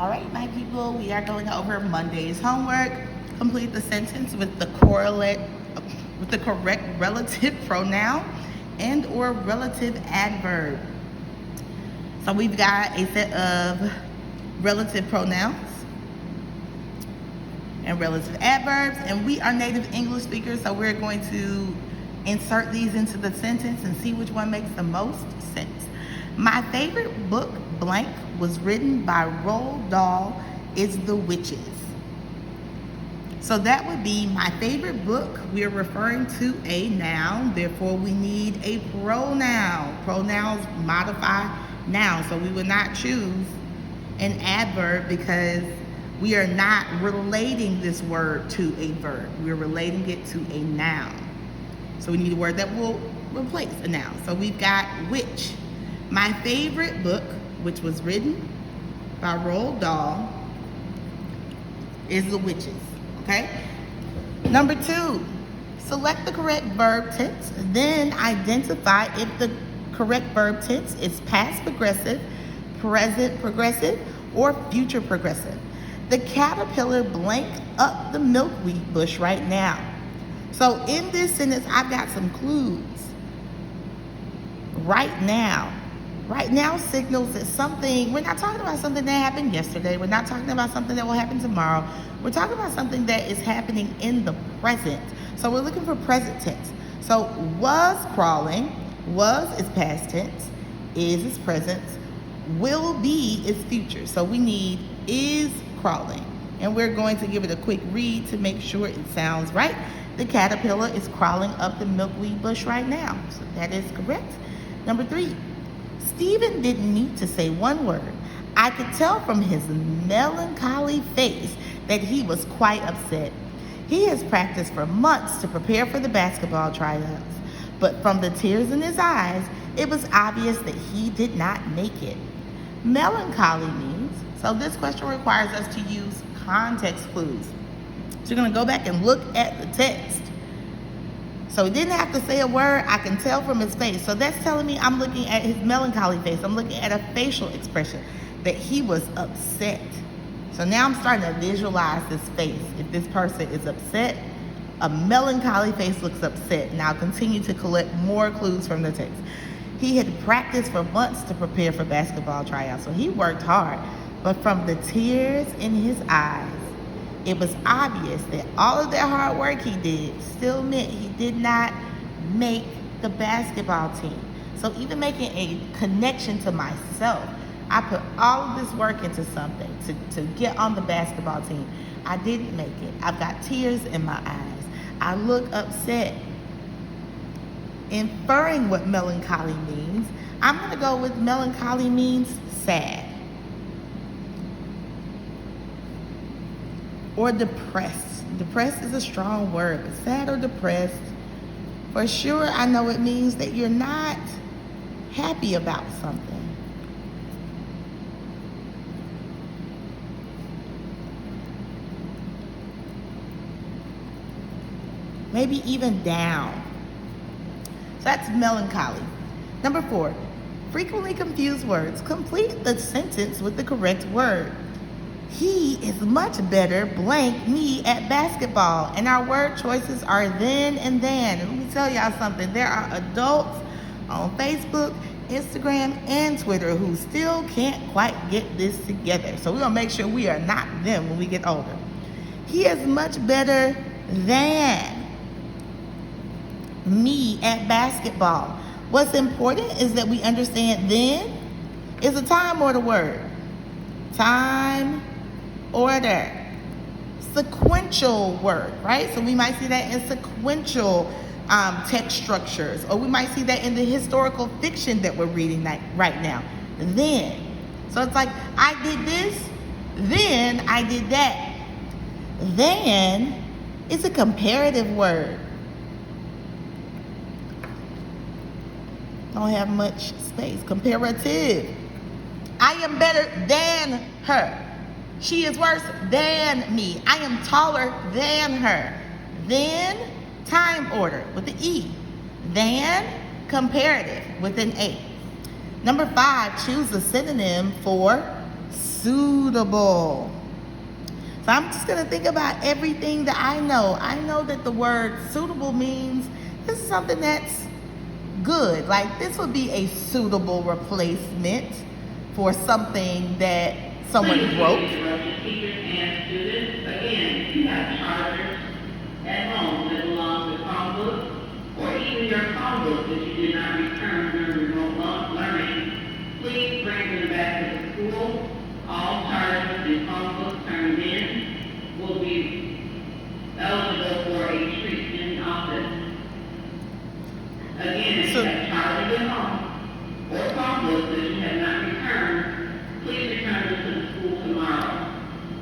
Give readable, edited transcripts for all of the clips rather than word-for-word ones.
All right, my people, we are going over Monday's homework. Complete the sentence with the correct relative pronoun and or relative adverb. So we've got a set of relative pronouns and relative adverbs, and we are native English speakers, so we're going to insert these into the sentence and see which one makes the most sense. My favorite book, blank, was written by Roald Dahl, is The Witches. So that would be my favorite book. We're referring to a noun, therefore we need a pronoun. Pronouns modify nouns, so we would not choose an adverb because we are not relating this word to a verb. We're relating it to a noun. So we need a word that will replace a noun. So we've got which. My favorite book, which was written by Roald Dahl, is The Witches. Okay? Number 2, select the correct verb tense, then identify if the correct verb tense is past progressive, present progressive, or future progressive. The caterpillar blank up the milkweed bush right now. So in this sentence, I've got some clues. Right now. Right now signals that something, we're not talking about something that happened yesterday. We're not talking about something that will happen tomorrow. We're talking about something that is happening in the present. So we're looking for present tense. So was crawling, was is past tense, is present, will be is future. So we need is crawling. And we're going to give it a quick read to make sure it sounds right. The caterpillar is crawling up the milkweed bush right now. So that is correct. Number 3, Stephen didn't need to say one word. I could tell from his melancholy face that he was quite upset. He has practiced for months to prepare for the basketball tryouts, but from the tears in his eyes, it was obvious that he did not make it. Melancholy means, so this question requires us to use context clues. So you're going to go back and look at the text. So he didn't have to say a word. I can tell from his face. So that's telling me I'm looking at his melancholy face. I'm looking at a facial expression that he was upset. So now I'm starting to visualize this face. If this person is upset, a melancholy face looks upset. And I'll continue to collect more clues from the text. He had practiced for months to prepare for basketball tryouts. So he worked hard. But from the tears in his eyes, it was obvious that all of that hard work he did still meant he did not make the basketball team. So even making a connection to myself, I put all of this work into something to get on the basketball team. I didn't make it. I've got tears in my eyes. I look upset. Inferring what melancholy means, I'm going to go with melancholy means sad. Or depressed. Depressed is a strong word, but sad or depressed, for sure I know it means that you're not happy about something. Maybe even down. So that's melancholy. Number 4, frequently confused words. Complete the sentence with the correct word. He is much better blank me at basketball. And our word choices are then and then. And let me tell y'all something. There are adults on Facebook, Instagram, and Twitter who still can't quite get this together. So we're going to make sure we are not them when we get older. He is much better than me at basketball. What's important is that we understand then is a time order word. Time order. Sequential word, right? So we might see that in sequential text structures, or we might see that in the historical fiction that we're reading right now. Then. So it's like, I did this, then I did that. Then is a comparative word. Don't have much space. Comparative. I am better than her. She is worse than me. I am taller than her. Then, time order with the E. Then, comparative with an A. Number 5, choose a synonym for suitable. So I'm just going to think about everything that I know. I know that the word suitable means this is something that's good. Like this would be a suitable replacement for something that someone broke. Again, if you have chargers at home that belong to Chromebooks, or even your Chromebooks that you did not return during remote learning, please bring them back to the school. All chargers and Chromebooks turned in will be eligible for a treat in the office. Again, if you have chargers at home or Chromebooks that you have not returned, please return them to the school tomorrow.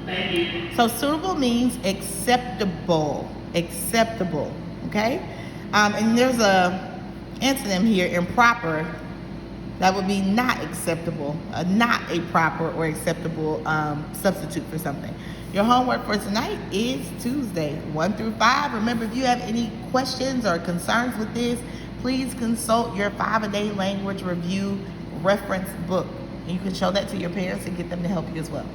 Thank you. So suitable means acceptable. Acceptable. Okay? And there's a antonym here, improper. That would be not acceptable, not a proper or acceptable substitute for something. Your homework for tonight is Tuesday, 1 through 5. Remember, if you have any questions or concerns with this, please consult your 5-a-day language review reference book. And you can show that to your parents and get them to help you as well.